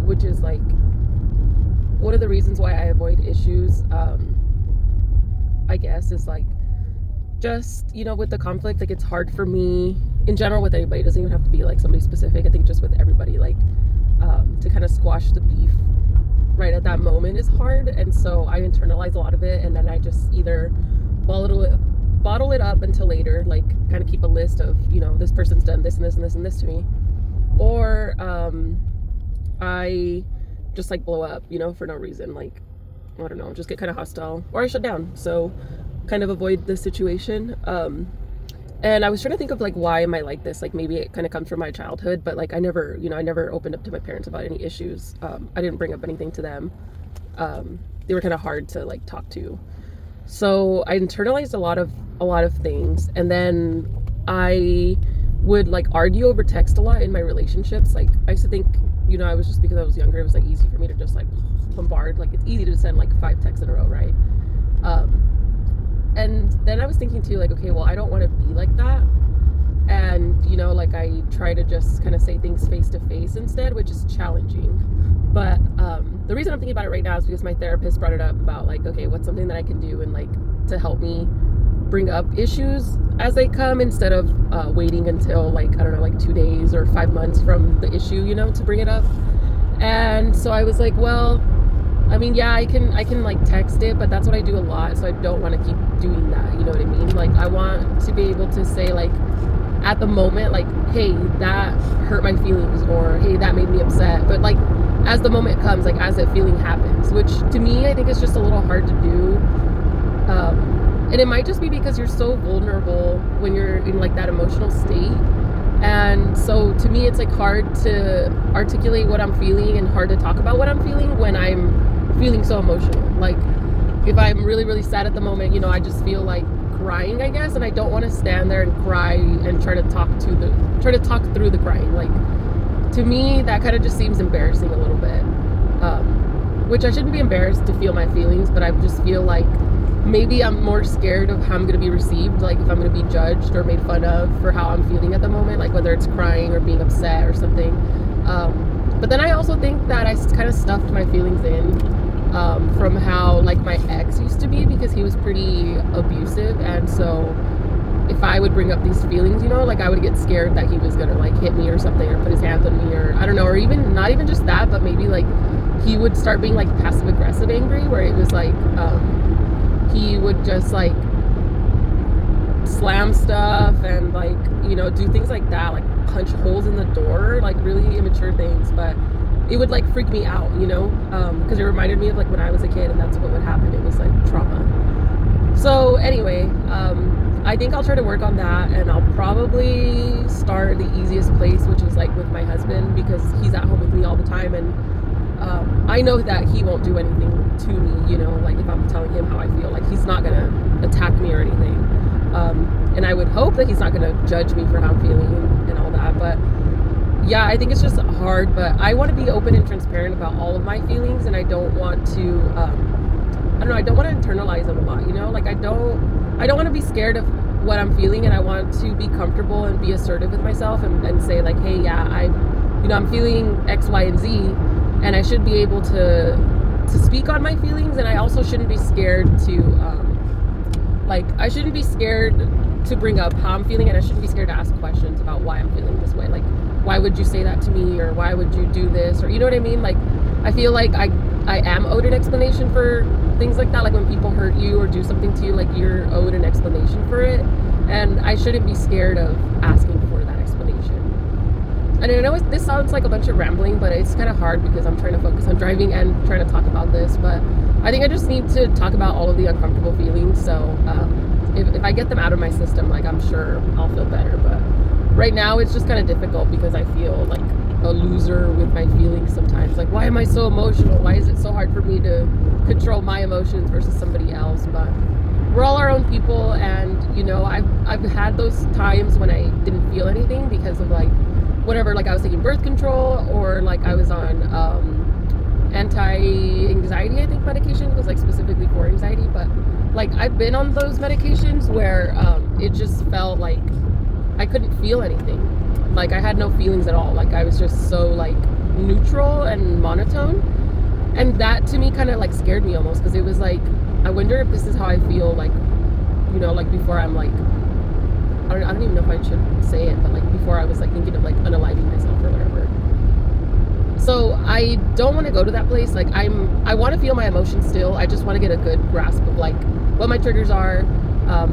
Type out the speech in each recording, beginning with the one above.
which is like one of the reasons why I avoid issues, I guess, is like just, with the conflict, like it's hard for me in general with anybody. It doesn't even have to be like somebody specific. I think just with everybody, like to kind of squash the beef right at that moment is hard. And so I internalize a lot of it, and then I just either bottle it up until later, like kind of keep a list of, this person's done this and this and this and this to me, or I just like blow up, for no reason, like I don't know, just get kind of hostile, or I shut down. So kind of avoid the situation. And I was trying to think of like, why am I like this? Like maybe it kind of comes from my childhood, but like I never opened up to my parents about any issues. I didn't bring up anything to them. They were kind of hard to like talk to. So I internalized a lot of things, and then I would like argue over text a lot in my relationships. Like I used to think, I was just, because I was younger, it was like easy for me to just like bombard. Like it's easy to send like 5 texts in a row, right? And then I was thinking too, like, okay, well, I don't want to be like that. And, like I try to just kind of say things face to face instead, which is challenging. But the reason I'm thinking about it right now is because my therapist brought it up about like, okay, what's something that I can do and like to help me bring up issues as they come, instead of waiting until like, I don't know, like 2 days or 5 months from the issue, to bring it up. And so I was like, well, I mean, yeah, I can like text it, but that's what I do a lot. So I don't want to keep doing that. You know what I mean? Like I want to be able to say like at the moment, like, hey, that hurt my feelings, or hey, that made me upset. But like as the moment comes, like as that feeling happens, which to me, I think is just a little hard to do. And it might just be because you're so vulnerable when you're in like that emotional state. And so to me, it's like hard to articulate what I'm feeling and hard to talk about what I'm feeling when I'm feeling so emotional. Like if I'm really, really sad at the moment, I just feel like crying, I guess, and I don't want to stand there and cry and try to talk through the crying. Like to me, that kind of just seems embarrassing a little bit, which I shouldn't be embarrassed to feel my feelings, but I just feel like maybe I'm more scared of how I'm going to be received, like if I'm going to be judged or made fun of for how I'm feeling at the moment, like whether it's crying or being upset or something. But then I also think that I kind of stuffed my feelings in from how like my ex used to be, because he was pretty abusive. And so if I would bring up these feelings, like I would get scared that he was going to like hit me or something, or put his hands on me, or I don't know, or even not even just that, but maybe like he would start being like passive aggressive angry, where it was like he would just like slam stuff and like, do things like that, like punch holes in the door, like really immature things. But it would like freak me out, because it reminded me of like when I was a kid, and that's what would happen. It was like trauma. So anyway, I think I'll try to work on that, and I'll probably start the easiest place, which is like with my husband, because he's at home with me all the time. And I know that he won't do anything to me, like if I'm telling him how I feel, like he's not gonna attack me or anything. And I would hope that he's not gonna judge me for how I'm feeling and all that. But yeah, I think it's just hard, but I want to be open and transparent about all of my feelings, and I don't want to, I don't want to internalize them a lot, like I don't want to be scared of what I'm feeling, and I want to be comfortable and be assertive with myself and say like, hey, yeah, I'm feeling X, Y, and Z, and I should be able to speak on my feelings. And I also shouldn't be scared to I shouldn't be scared to bring up how I'm feeling, and I shouldn't be scared to ask questions about why I'm feeling this way. Like, why would you say that to me, or why would you do this, or you know what I mean? Like I feel like I am owed an explanation for things like that. Like when people hurt you or do something to you, like you're owed an explanation for it, and I shouldn't be scared of asking for that explanation. And I know this sounds like a bunch of rambling, but it's kind of hard because I'm trying to focus on driving and trying to talk about this. But I think I just need to talk about all of the uncomfortable feelings. So if I get them out of my system, like I'm sure I'll feel better. But right now it's just kind of difficult because I feel like a loser with my feelings sometimes. Like, why am I so emotional? Why is it so hard for me to control my emotions versus somebody else? But we're all our own people, and I've had those times when I didn't feel anything because of like whatever, like I was taking birth control, or like I was on anti-anxiety, I think, medication. It was like specifically for anxiety, but like I've been on those medications where it just felt like I couldn't feel anything. Like I had no feelings at all. Like I was just so like neutral and monotone. And that to me kind of like scared me almost, because it was like, I wonder if this is how I feel, like, like before I'm like, I don't even know if I should say it, but like before I was like thinking of like unaliving myself or whatever. So I don't want to go to that place. Like I want to feel my emotions still. I just want to get a good grasp of like what my triggers are.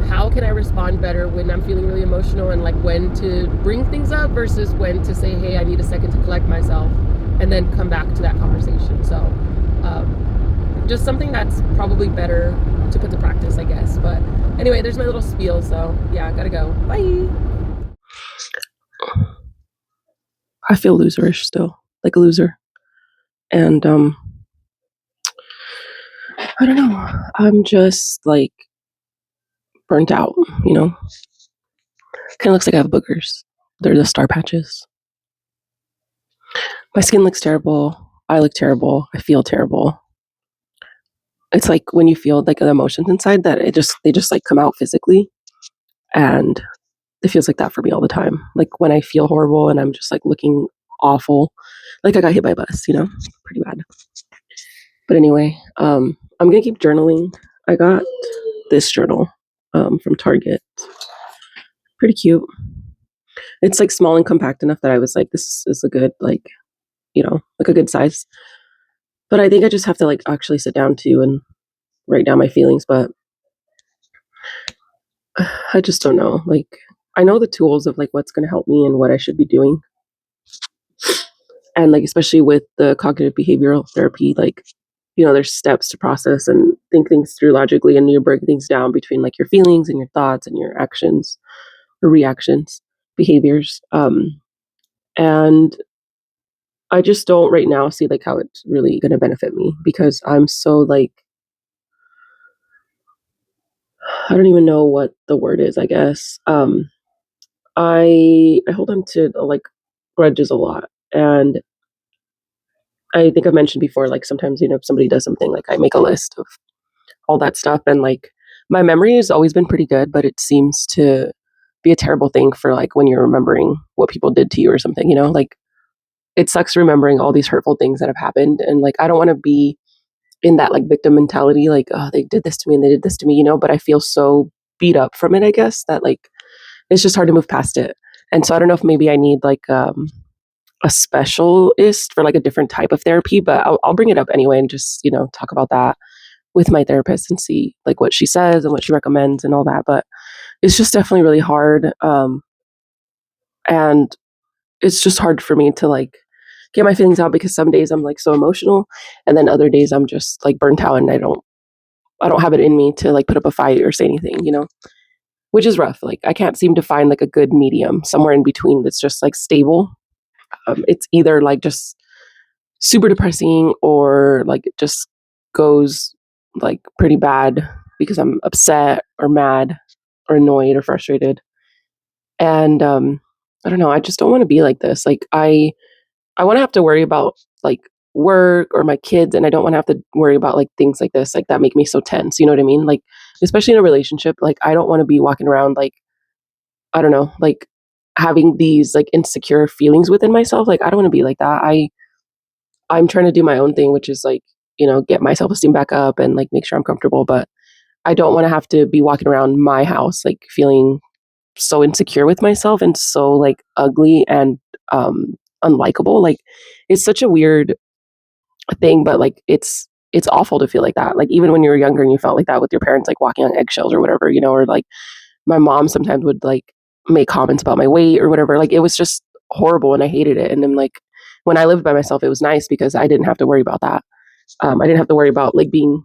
How can I respond better when I'm feeling really emotional, and like when to bring things up versus when to say, hey, I need a second to collect myself, and then come back to that conversation. So just something that's probably better to put to practice, I guess. But anyway, there's my little spiel. So yeah, gotta go. Bye. I feel loserish still, like a loser. And I don't know. I'm just like burnt out, you know? Kind of looks like I have boogers. They're the star patches. My skin looks terrible. I look terrible. I feel terrible. It's like when you feel like the emotions inside that they just like come out physically, and it feels like that for me all the time. Like when I feel horrible and I'm just like looking awful, like I got hit by a bus, pretty bad. But anyway, I'm gonna keep journaling. I got this journal from Target. Pretty cute. It's like small and compact enough that I was like, this is a good like, like a good size. But I think I just have to like actually sit down too and write down my feelings. But I just don't know. Like I know the tools of like what's gonna help me and what I should be doing. And like especially with the cognitive behavioral therapy, like, there's steps to process and think things through logically, and you break things down between like your feelings and your thoughts and your actions or reactions, behaviors. And I just don't right now see like how it's really going to benefit me, because I'm so like, I don't even know what the word is, I guess. I hold on to like grudges a lot. And I think I've mentioned before, like sometimes, if somebody does something, like I make a list of all that stuff. And like my memory has always been pretty good, but it seems to be a terrible thing for like when you're remembering what people did to you or something, like it sucks remembering all these hurtful things that have happened. And like, I don't want to be in that like victim mentality, like, oh, they did this to me and they did this to me, but I feel so beat up from it, I guess, that like it's just hard to move past it. And so I don't know if maybe I need like a specialist for like a different type of therapy, but I'll bring it up anyway and just, talk about that with my therapist and see like what she says and what she recommends and all that. But it's just definitely really hard. And it's just hard for me to like get my feelings out, because some days I'm like so emotional, and then other days I'm just like burnt out and I don't have it in me to like put up a fight or say anything, which is rough. Like I can't seem to find like a good medium somewhere in between that's just like stable. It's either like just super depressing, or like it just goes like pretty bad because I'm upset or mad or annoyed or frustrated. And I don't know, I just don't want to be like this. Like I want to have to worry about like work or my kids, and I don't want to have to worry about like things like this, like that make me so tense. You know what I mean? Like especially in a relationship, like I don't want to be walking around like, I don't know, like having these like insecure feelings within myself. Like I don't want to be like that. I'm trying to do my own thing, which is like, get my self-esteem back up and like make sure I'm comfortable, but I don't want to have to be walking around my house like feeling so insecure with myself and so like ugly and unlikable. Like it's such a weird thing, but like it's awful to feel like that. Like even when you were younger and you felt like that with your parents, like walking on eggshells or whatever, or like my mom sometimes would like make comments about my weight or whatever. Like it was just horrible and I hated it. And then like when I lived by myself, it was nice because I didn't have to worry about that. I didn't have to worry about like being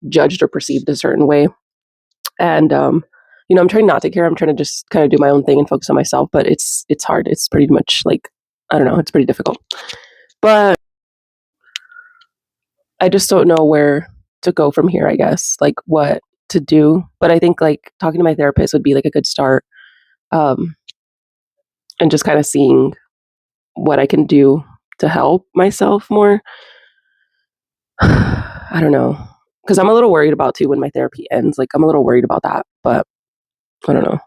judged or perceived a certain way. And I'm trying not to care. I'm trying to just kind of do my own thing and focus on myself. But it's hard. It's pretty much like, I don't know. It's pretty difficult. But I just don't know where to go from here, I guess, like what to do. But I think like talking to my therapist would be like a good start. Um, and just kind of seeing what I can do to help myself more. I don't know. Because I'm a little worried about too when my therapy ends. Like I'm a little worried about that. But I don't know.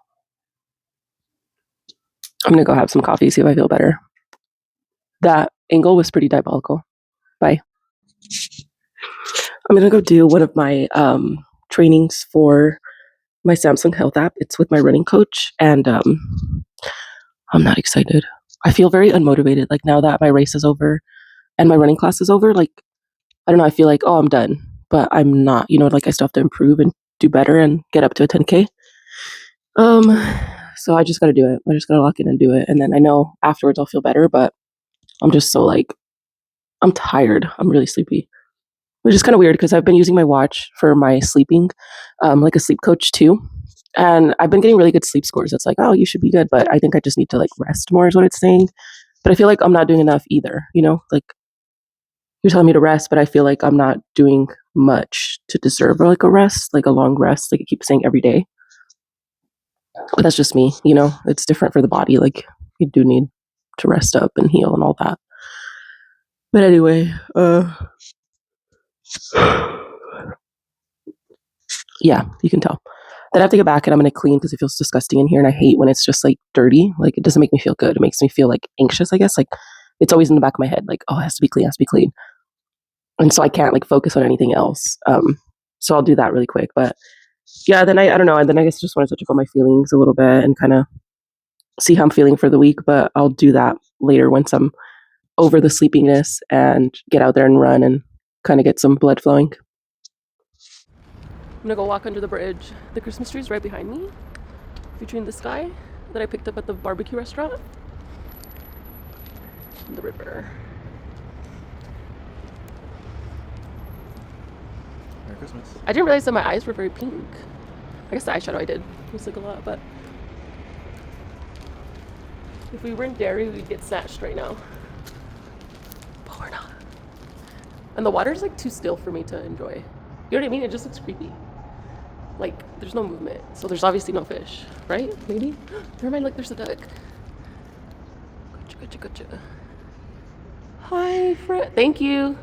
I'm gonna go have some coffee, see if I feel better. That angle was pretty diabolical. Bye. I'm gonna go do one of my trainings for my Samsung Health app. It's with my running coach, and I'm not excited. I feel very unmotivated. Like now that my race is over and my running class is over, like I don't know. I feel like, oh, I'm done, but I'm not. You know, like I still have to improve and do better and get up to a 10K. Um, so I just got to do it. I just got to lock in and do it, and then I know afterwards I'll feel better. But I'm just so like I'm tired. I'm really sleepy, which is kind of weird because I've been using my watch for my sleeping, like a sleep coach too. And I've been getting really good sleep scores. It's like, oh, you should be good, but I think I just need to like rest more, is what it's saying. But I feel like I'm not doing enough either. You know, like you're telling me to rest, but I feel like I'm not doing much to deserve like a rest, like a long rest, like I keep saying every day. But that's just me, you know. It's different for the body. Like you do need to rest up and heal and all that. But anyway, yeah, you can tell. Then I have to get back and I'm gonna clean because it feels disgusting in here, and I hate when it's just like dirty. Like it doesn't make me feel good. It makes me feel like anxious, I guess. Like it's always in the back of my head, like, oh, it has to be clean, it has to be clean. And so I can't like focus on anything else. So I'll do that really quick. But yeah, then I don't know, and then I guess I just want to touch up on my feelings a little bit and kind of see how I'm feeling for the week. But I'll do that later once I'm over the sleepiness and get out there and run and kind of get some blood flowing. I'm gonna go walk under the bridge. The Christmas tree is right behind me, between this guy that I picked up at the barbecue restaurant and the river. Merry Christmas. I didn't realize that my eyes were very pink. I guess the eyeshadow I did was like a lot, but if we were in Derry, we'd get snatched right now. But we're not. And the water's like too still for me to enjoy. You know what I mean? It just looks creepy. Like, there's no movement. So there's obviously no fish, right? Maybe? Never mind, look, there's a duck. Gotcha. Hi, friend. Thank you.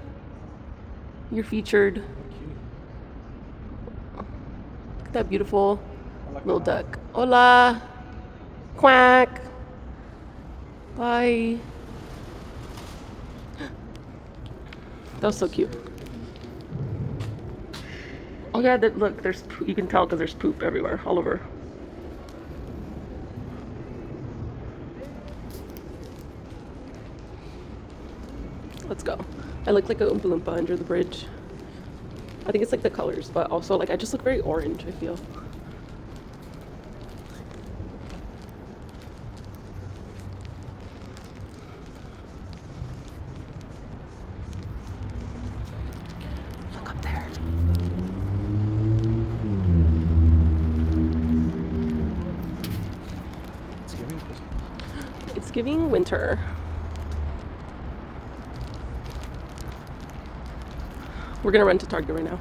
You're featured. Look at that beautiful little duck. Hola. Quack. Bye. That was so cute. Oh yeah, look, there's you can tell because there's poop everywhere, all over. Let's go. I look like a Oompa Loompa under the bridge. I think it's like the colors, but also like I just look very orange, I feel. Look up there. It's giving winter. We're gonna run to Target right now.